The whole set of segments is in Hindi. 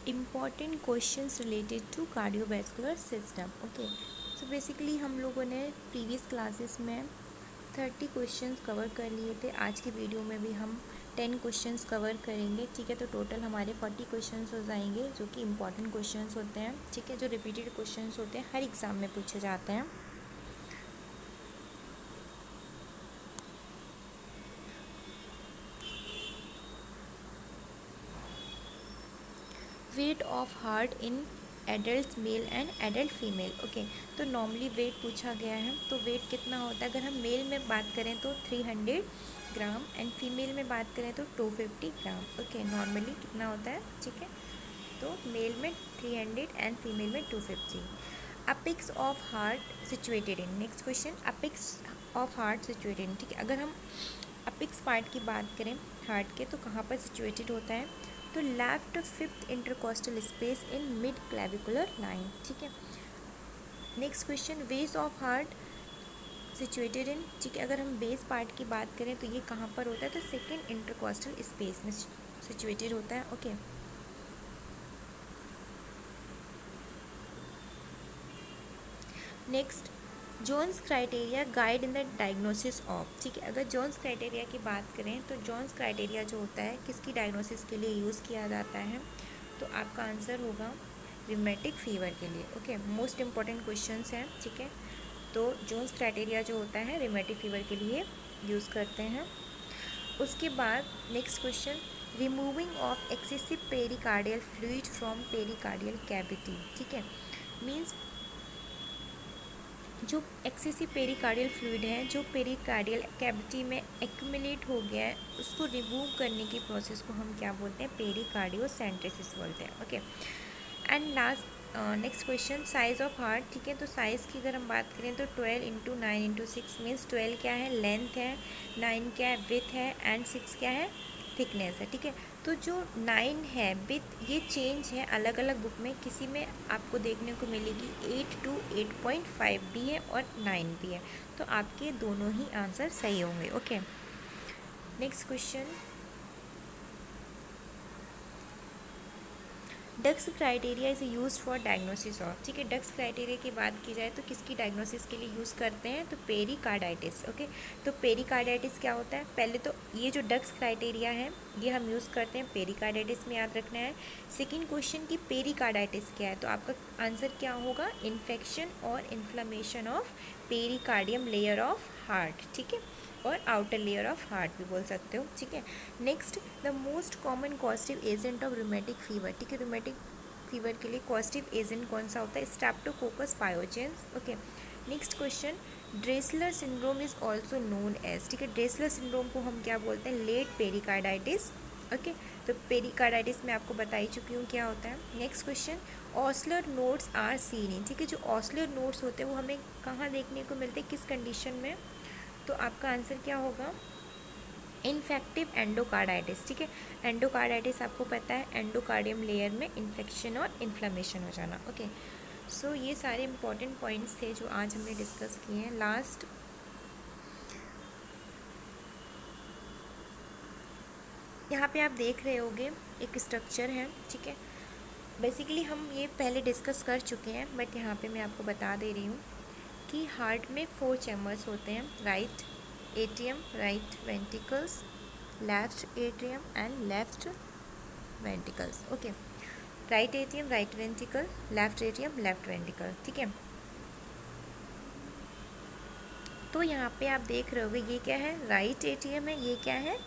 Important questions related to cardiovascular system. Okay, so basically हम लोगों ने प्रीवियस क्लासेस में 30 क्वेश्चंस कवर कर लिए थे। आज की वीडियो में भी हम 10 क्वेश्चंस कवर करेंगे। ठीक है, तो टोटल हमारे 40 क्वेश्चंस हो जाएंगे, जो कि इम्पॉर्टेंट क्वेश्चंस होते हैं। ठीक है, जो रिपीटेड क्वेश्चंस होते हैं, हर एग्ज़ाम में पूछे जाते हैं। Weight of heart in adult male and adult female. Okay, तो नॉर्मली वेट पूछा गया है, तो वेट कितना होता है? अगर हम मेल में बात करें तो 300 ग्राम एंड फीमेल में बात करें तो 250 ग्राम। ओके, नॉर्मली कितना होता है? ठीक है, तो मेल में 300 एंड फीमेल में 250। Apex of heart situated in. Next question, apex of heart situated in. ठीक है, अगर हम अपेक्स पार्ट की बात करें हार्ट के, तो कहाँ पर सिचुएटेड होता है? तो left fifth intercostal space in mid clavicular line. ठीक है, next question, base of heart situated in. ठीक है, अगर हम बेस पार्ट की बात करें तो ये कहाँ पर होता है? तो सेकेंड इंटरकोस्टल स्पेस में सिचुएटेड होता है। Okay, next, Jones criteria guide in the diagnosis of. ठीक है, अगर जोन्स क्राइटेरिया की बात करें तो जोन्स क्राइटेरिया जो होता है किसकी डायग्नोसिस के लिए यूज़ किया जाता है? तो आपका आंसर होगा रिमेटिक फीवर के लिए। ओके, मोस्ट इंपॉर्टेंट क्वेश्चंस हैं। ठीक है, तो जोन्स क्राइटेरिया जो होता है रिमेटिक फीवर के लिए यूज़ करते हैं। उसके बाद next question, removing of excessive pericardial fluid from pericardial cavity. ठीक है, मीन्स जो एक्सेसिव पेरिकार्डियल फ्लूइड है जो पेरिकार्डियल कैविटी में एक्यूमुलेट हो गया है, उसको रिमूव करने की प्रोसेस को हम क्या बोलते हैं? पेरिकार्डियोसेंट्रेसिस बोलते हैं। Okay, and last next question, size of heart. ठीक है, तो साइज़ की अगर हम बात करें तो 12 × 9 × 6 मीन्स 12 क्या है? लेंथ है, 9 क्या है? विथ है, एंड 6 क्या है? थिकनेस है। ठीक है, तो जो 9 है विथ, ये चेंज है अलग अलग बुक में, किसी में आपको देखने को मिलेगी 8 to 8.5 भी है और 9 भी है, तो आपके दोनों ही आंसर सही होंगे। Okay, next question, Duke's criteria is use for diagnosis of. ठीक है, डक्स क्राइटेरिया की बात की जाए तो किसकी डायग्नोसिस के लिए यूज़ करते हैं? तो पेरिकार्डाइटिस। ओके, तो पेरिकार्डाइटिस क्या होता है? पहले तो ये जो डक्स क्राइटेरिया है ये हम यूज़ करते हैं पेरिकार्डाइटिस में, याद रखना है। सेकेंड क्वेश्चन की पेरिकार्डाइटिस क्या है, तो आपका आंसर क्या होगा? इन्फेक्शन और inflammation of pericardium layer of heart. ठीक है, और आउटर लेयर ऑफ हार्ट भी बोल सकते हो। ठीक है, next, the most common causative agent of rheumatic fever. ठीक है, रूमेटिक फीवर के लिए कॉस्टिव एजेंट कौन सा होता है? Streptococcus pyogenes. Okay, next question, Dressler syndrome is also known as. ठीक है, ड्रेसलर सिंड्रोम को हम क्या बोलते हैं? Late pericarditis. ओके, तो पेरिकार्डाइटिस में आपको बता ही चुकी हूँ क्या होता है। Next question, Osler nodes are seen in. ठीक है, जो ऑस्लर नोड्स होते हैं वो हमें कहाँ देखने को मिलते हैं, किस कंडीशन में? तो आपका आंसर क्या होगा? Infective endocarditis. ठीक है, एंडोकार्डाइटिस आपको पता है, एंडोकार्डियम लेयर में इन्फेक्शन और इन्फ्लेमेशन हो जाना। ओके, सो ये सारे इंपॉर्टेंट पॉइंट्स थे जो आज हमने डिस्कस किए हैं। लास्ट यहाँ पे आप देख रहे होगे एक स्ट्रक्चर है। ठीक है, बेसिकली हम ये पहले डिस्कस कर चुके हैं, बट यहाँ पे मैं आपको बता दे रही हूँ कि हार्ट में 4 चैम्बर्स होते हैं, right atrium, right ventricles, left atrium and left ventricles. Okay, right atrium, right ventricle, left atrium, left ventricle. ठीक है, तो यहाँ पे आप देख रहे होगे ये क्या है? राइट एट्रियम है, ये क्या है?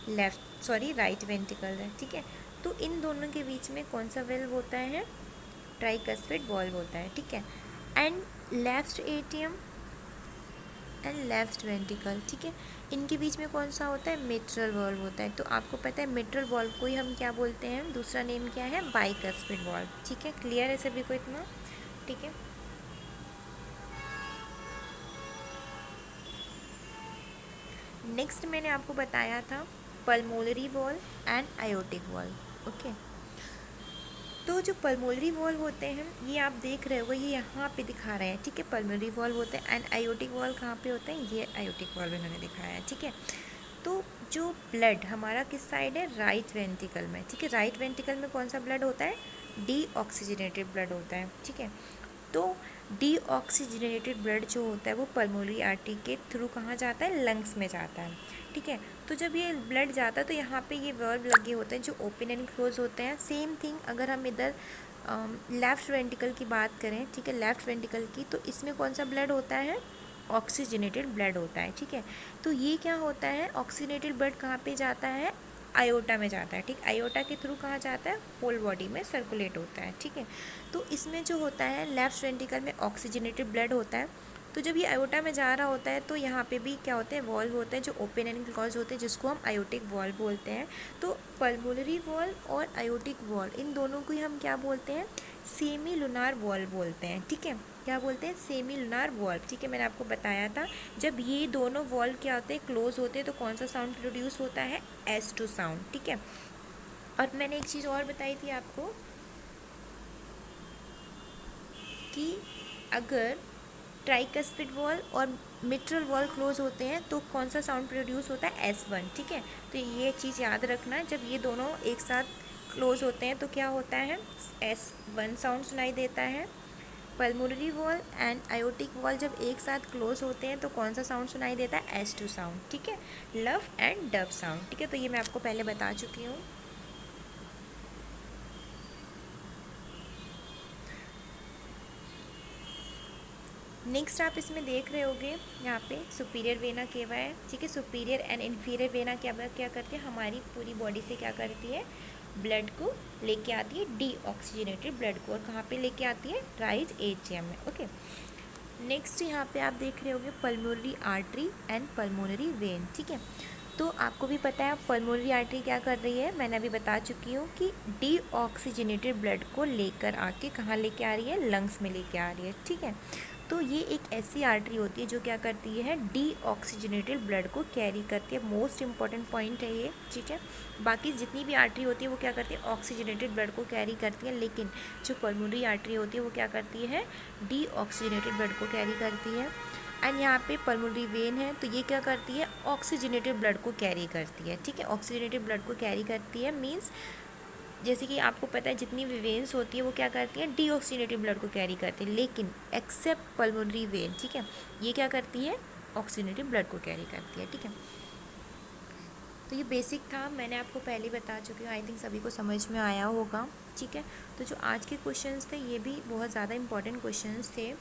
राइट वेंट्रिकल है। ठीक है, तो इन दोनों के बीच में कौन सा वेल्व होता है? ट्राइकस्पिड वॉल्व होता है। ठीक है, and left atrium and left ventricle. ठीक है, इनके बीच में कौन सा होता है? मिट्रल वॉल्व होता है। तो आपको पता है मिट्रल वॉल्व को ही हम क्या बोलते हैं? दूसरा नेम क्या है? Bicuspid valve. ठीक है, क्लियर है सभी को इतना? ठीक है, नेक्स्ट मैंने आपको बताया था pulmonary valve and aortic valve. Okay, तो जो पल्मोनरी वॉल्व होते हैं ये आप देख रहे हो, ये यहाँ पे दिखा रहे हैं। ठीक है, पल्मोनरी वॉल्व होते हैं, एंड आयोटिक वॉल्व कहाँ पे होते हैं? ये आयोटिक वॉल्व इन्होंने दिखाया है। ठीक है, तो जो ब्लड हमारा किस साइड है, राइट वेंट्रिकल में, ठीक है। राइट वेंट्रिकल में कौन सा ब्लड होता है, डीऑक्सीजनेटेड ब्लड होता है, ठीक है। तो डीऑक्सीजनेटेड ब्लड जो होता है वो पल्मोनरी आर्टरी के थ्रू कहाँ जाता है, लंग्स में जाता है, ठीक है। तो जब ये ब्लड जाता है तो यहाँ पे ये वर्ब लगे होते हैं जो ओपन एंड क्लोज होते हैं। सेम थिंग अगर हम इधर लेफ़्ट वेंट्रिकल की बात करें, ठीक है, लेफ़्ट वेंट्रिकल की, तो इसमें कौन सा ब्लड होता है, ऑक्सीजनेटेड ब्लड होता है, ठीक है। तो ये क्या होता है, ऑक्सीजनेटेड ब्लड कहाँ पे जाता है, आयोटा में जाता है, ठीक। आयोटा के थ्रू कहाँ जाता है, होल बॉडी में सर्कुलेट होता है, ठीक है। तो इसमें जो होता है लेफ्ट वेंट्रिकल में ऑक्सीजनेटेड ब्लड होता है। तो जब ये आयोटा में जा रहा होता है तो यहाँ पे भी क्या होते हैं, वॉल्व होते हैं जो ओपन एंड क्लोज होते हैं, जिसको हम आयोटिक वॉल्व बोलते हैं। तो पल्मोनरी वॉल्व और आयोटिक वॉल्व, इन दोनों को ही हम क्या बोलते हैं, सेमी लुनार वॉल्व बोलते हैं, ठीक है। क्या बोलते हैं, सेमी लुनार वॉल्व, ठीक है। मैंने आपको बताया था जब ये दोनों वॉल्व क्या होते हैं, क्लोज होते हैं, तो कौन सा साउंड प्रोड्यूस होता है, S2 साउंड, ठीक है। और मैंने एक चीज़ और बताई थी आपको कि अगर ट्राइकस्पिड वॉल और मिट्रल वॉल क्लोज होते हैं तो कौन सा साउंड प्रोड्यूस होता है, S1, ठीक है। तो ये चीज़ याद रखना, जब ये दोनों एक साथ क्लोज होते हैं तो क्या होता है, S1 साउंड सुनाई देता है। Pulmonary wall and aortic wall जब एक साथ क्लोज होते हैं तो कौन सा साउंड सुनाई देता है, S2 साउंड, ठीक है, लव एंड डब साउंड, ठीक है। तो ये मैं आपको पहले बता चुकी हूँ। नेक्स्ट आप इसमें देख रहे होगे यहाँ पे सुपीरियर वेना केवा है, ठीक है। सुपीरियर एंड इन्फीरियर वेना क्या करती है, हमारी पूरी बॉडी से क्या करती है, ब्लड को लेके आती है, डीऑक्सीजनेटेड ब्लड को, और कहाँ पे लेके आती है, राइट एट्रियम में, ओके। नेक्स्ट यहाँ पे आप देख रहे होगे pulmonary artery and pulmonary vein, ठीक है। तो आपको भी पता है पल्मोनरी आर्टरी क्या कर रही है, मैंने अभी बता चुकी हूँ कि डीऑक्सीजनेटेड ब्लड को लेकर आके कहाँ लेके आ रही है, लंग्स में लेके आ रही है, ठीक है। तो ये एक ऐसी आर्टरी होती है जो क्या करती है, डीऑक्सीजनेटेड ब्लड को कैरी करती है। मोस्ट इंपॉर्टेंट पॉइंट है ये, ठीक है। बाकी जितनी भी आर्टरी होती है वो क्या करती है, ऑक्सीजनेटेड ब्लड को कैरी करती है, लेकिन जो पल्मोनरी आर्टरी होती है वो क्या करती है, डीऑक्सीजनेटेड ब्लड को कैरी करती है। एंड यहाँ पे पल्मोनरी वेन है तो ये क्या करती है, ऑक्सीजनेटेड ब्लड को कैरी करती है, ठीक है। ऑक्सीजनेटेड ब्लड को कैरी करती है मीन्स जैसे कि आपको पता है जितनी भी वेन्स होती है वो क्या करती हैं, डीऑक्सीजनेटेड ब्लड को कैरी करती है, लेकिन एक्सेप्ट पल्मोनरी वेन, ठीक है, ये क्या करती है, ऑक्सीजनेटेड ब्लड को कैरी करती है, ठीक है। तो ये बेसिक था, मैंने आपको पहले बता चुकी हूँ, आई थिंक सभी को समझ में आया होगा, ठीक है। तो जो आज के क्वेश्चंस थे ये भी बहुत ज़्यादा इंपॉर्टेंट क्वेश्चंस थे।